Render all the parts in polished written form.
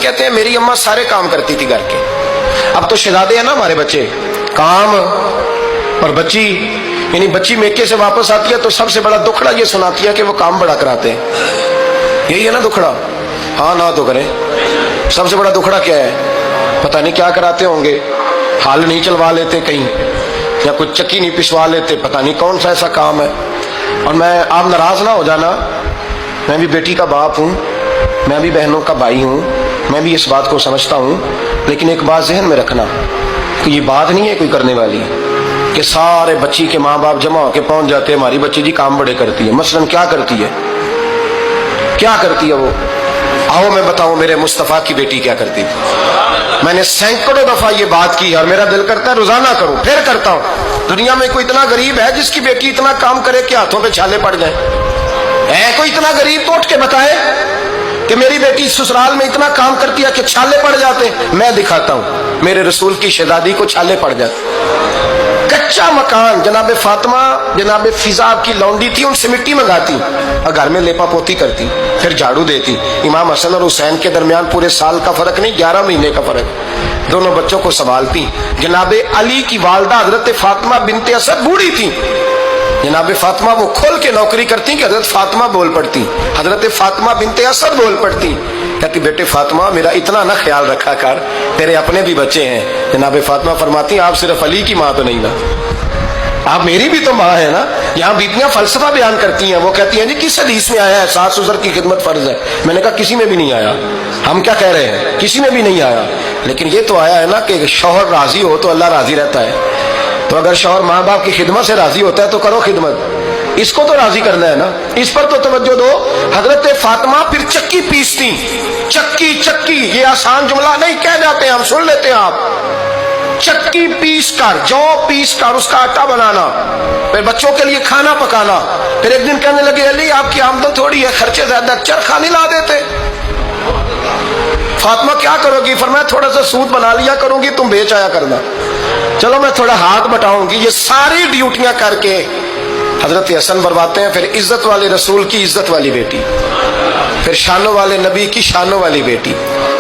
کہتے ہیں میری اماں سارے کام کرتی تھی گھر کے. اب تو شہزادے ہیں نا ہمارے بچے, کام اور بچی, یعنی بچی میکے سے واپس آتی ہے تو سب سے بڑا دکھڑا یہ سناتی ہے کہ وہ کام بڑا کراتے ہیں. یہی ہے نا دکھڑا؟ ہاں نہ تو کریں. سب سے بڑا دکھڑا کیا ہے؟ پتہ نہیں کیا کراتے ہوں گے, ہال نہیں چلوا لیتے کہیں, یا کچھ چکی نہیں پسوا لیتے, پتہ نہیں کون سا ایسا کام ہے. اور آپ ناراض نہ ہو جانا, میں بھی بیٹی کا باپ ہوں, میں بھی بہنوں کا بھائی ہوں, میں بھی اس بات کو سمجھتا ہوں, لیکن ایک بات ذہن میں رکھنا کہ یہ بات نہیں ہے کوئی کرنے والی کہ سارے بچی کے ماں باپ جمع ہو کے پہنچ جاتے ہیں ہماری بچی جی کام بڑے کرتی ہے. مثلاً کیا کرتی ہے, کیا کرتی ہے وہ؟ آؤ میں بتاؤں میرے مصطفیٰ کی بیٹی کیا کرتی ہے. میں نے سینکڑوں دفعہ یہ بات کی اور میرا دل کرتا ہے روزانہ کروں, پھر کرتا ہوں. دنیا میں کوئی اتنا غریب ہے جس کی بیٹی اتنا کام کرے کہ ہاتھوں پہ چھالے پڑ جائیں؟ ہے کوئی اتنا غریب تو اٹھ کے بتائے کہ میری بیٹی سسرال میں اتنا کام کرتی ہے کہ چھالے پڑ جاتے. میں دکھاتا ہوں, میرے رسول کی شہزادی کو چھالے پڑ جاتے. کچا مکان, جناب فاطمہ جناب فضا کی لونڈی تھی, ان سے مٹی منگاتی اور گھر میں لیپا پوتی کرتی, پھر جھاڑو دیتی. امام حسن اور حسین کے درمیان پورے سال کا فرق نہیں, 11 مہینے کا فرق. دونوں بچوں کو سنبھالتی. جناب علی کی والدہ حضرت فاطمہ بنت اسد بوڑھی تھی, جناب فاطمہ وہ کھول کے نوکری کرتی کہ حضرت فاطمہ بول پڑتی, حضرت فاطمہ بنت اسد بول پڑتی. کہتی بیٹے فاطمہ میرا اتنا نہ خیال رکھا کر, تیرے اپنے بھی بچے ہیں. جناب فاطمہ فرماتی آپ صرف علی کی ماں تو نہیں نا, آپ میری بھی تو ماں ہے نا. یہاں بیٹیاں فلسفہ بیان کرتی ہیں, وہ کہتی ہیں جی کس حدیث میں آیا ہے ساس سسر کی خدمت فرض ہے؟ میں نے کہا کسی میں بھی نہیں آیا. ہم کیا کہہ رہے ہیں, کسی میں بھی نہیں آیا, لیکن یہ تو آیا ہے نا کہ شوہر راضی ہو تو اللہ راضی رہتا ہے. تو اگر شوہر ماں باپ کی خدمت سے راضی ہوتا ہے تو کرو خدمت, اس کو تو راضی کرنا ہے نا, اس پر تو توجہ دو. حضرت فاطمہ پھر چکی پیستی. چکی چکی یہ آسان جملہ نہیں, کہہ جاتے ہیں ہم, سن لیتے ہیں آپ. چکی پیس کر, جو پیس کر اس کا آٹا بنانا, پھر بچوں کے لیے کھانا پکانا. پھر ایک دن کہنے لگے علی آپ کی آمدن تھوڑی ہے, خرچے زیادہ, چرخا نہیں لا دیتے. فاطمہ کیا کرو گی؟ فرمایا تھوڑا سا سود بنا لیا کروں گی, تم بیچ آیا کرنا. چلو میں تھوڑا ہاتھ بٹاؤں گی. یہ ساری ڈیوٹیاں کر کے حضرت حسن برواتے ہیں. پھر عزت والے رسول کی عزت والی بیٹی, پھر شانوں والے نبی کی شانوں والی بیٹی,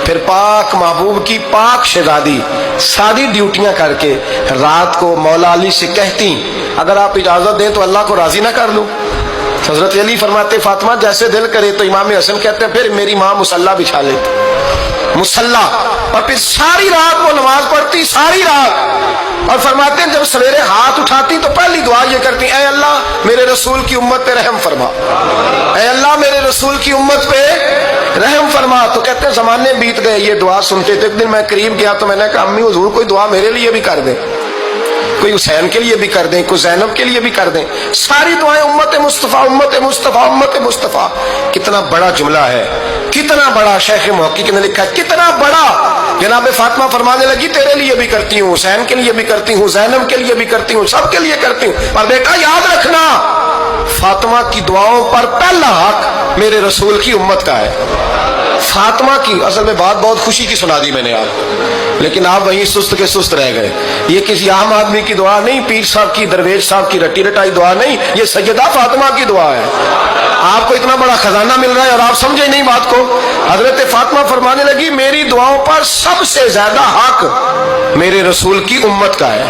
پھر پاک محبوب کی پاک شہزادی, ساری ڈیوٹیاں کر کے رات کو مولا علی سے کہتی اگر آپ اجازت دیں تو اللہ کو راضی نہ کر لوں. حضرت علی فرماتے فاطمہ جیسے دل کرے. تو امام حسن کہتے ہیں پھر میری ماں مصلی بچھا لیتی, مصلی, اور پھر ساری رات وہ نماز پڑھتی, ساری رات. اور فرماتے ہیں جب سویرے ہاتھ اٹھاتی تو پہلی دعا یہ کرتی اے اللہ میرے رسول کی امت پہ رحم فرما, اے اللہ میرے رسول کی امت پہ رحم فرما. تو کہتے ہیں زمانے بیت گئے یہ دعا سنتے تھے. ایک دن میں قریب گیا تو میں نے کہا امی حضور کوئی دعا میرے لیے بھی کر دیں, کوئی حسین کے لیے بھی کر دیں, کوئی زینب کے لیے بھی کر دیں. ساری دعائیں امت مصطفیٰ امت مصطفیٰ امت مصطفیٰ. کتنا بڑا جملہ ہے, کتنا بڑا. شیخ محقق نے لکھا کتنا بڑا. جناب فاطمہ فرمانے لگی تیرے لیے بھی کرتی ہوں, حسین کے لیے بھی کرتی ہوں, زینب کے لیے بھی کرتی ہوں, سب کے لیے کرتی ہوں. اور بیٹا یاد رکھنا فاطمہ کی دعاؤں پر پہلا حق میرے رسول کی امت کا ہے. فاطمہ کی اصل میں بات بہت خوشی کی سنا دی میں نے آپ, لیکن آپ وہیں سست کے سست رہ گئے. یہ کسی عام آدمی کی دعا نہیں, پیر صاحب کی, درویش صاحب کی رٹی رٹائی دعا نہیں, یہ سیدہ فاطمہ کی دعا ہے. آپ کو اتنا بڑا خزانہ مل رہا ہے اور آپ سمجھے نہیں بات کو. حضرت فاطمہ فرمانے لگی میری دعاؤں پر سب سے زیادہ حق میرے رسول کی امت کا ہے,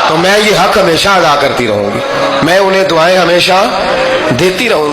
تو میں یہ حق ہمیشہ ادا کرتی رہوں گی, میں انہیں دعائیں ہمیشہ دیتی رہوں گی.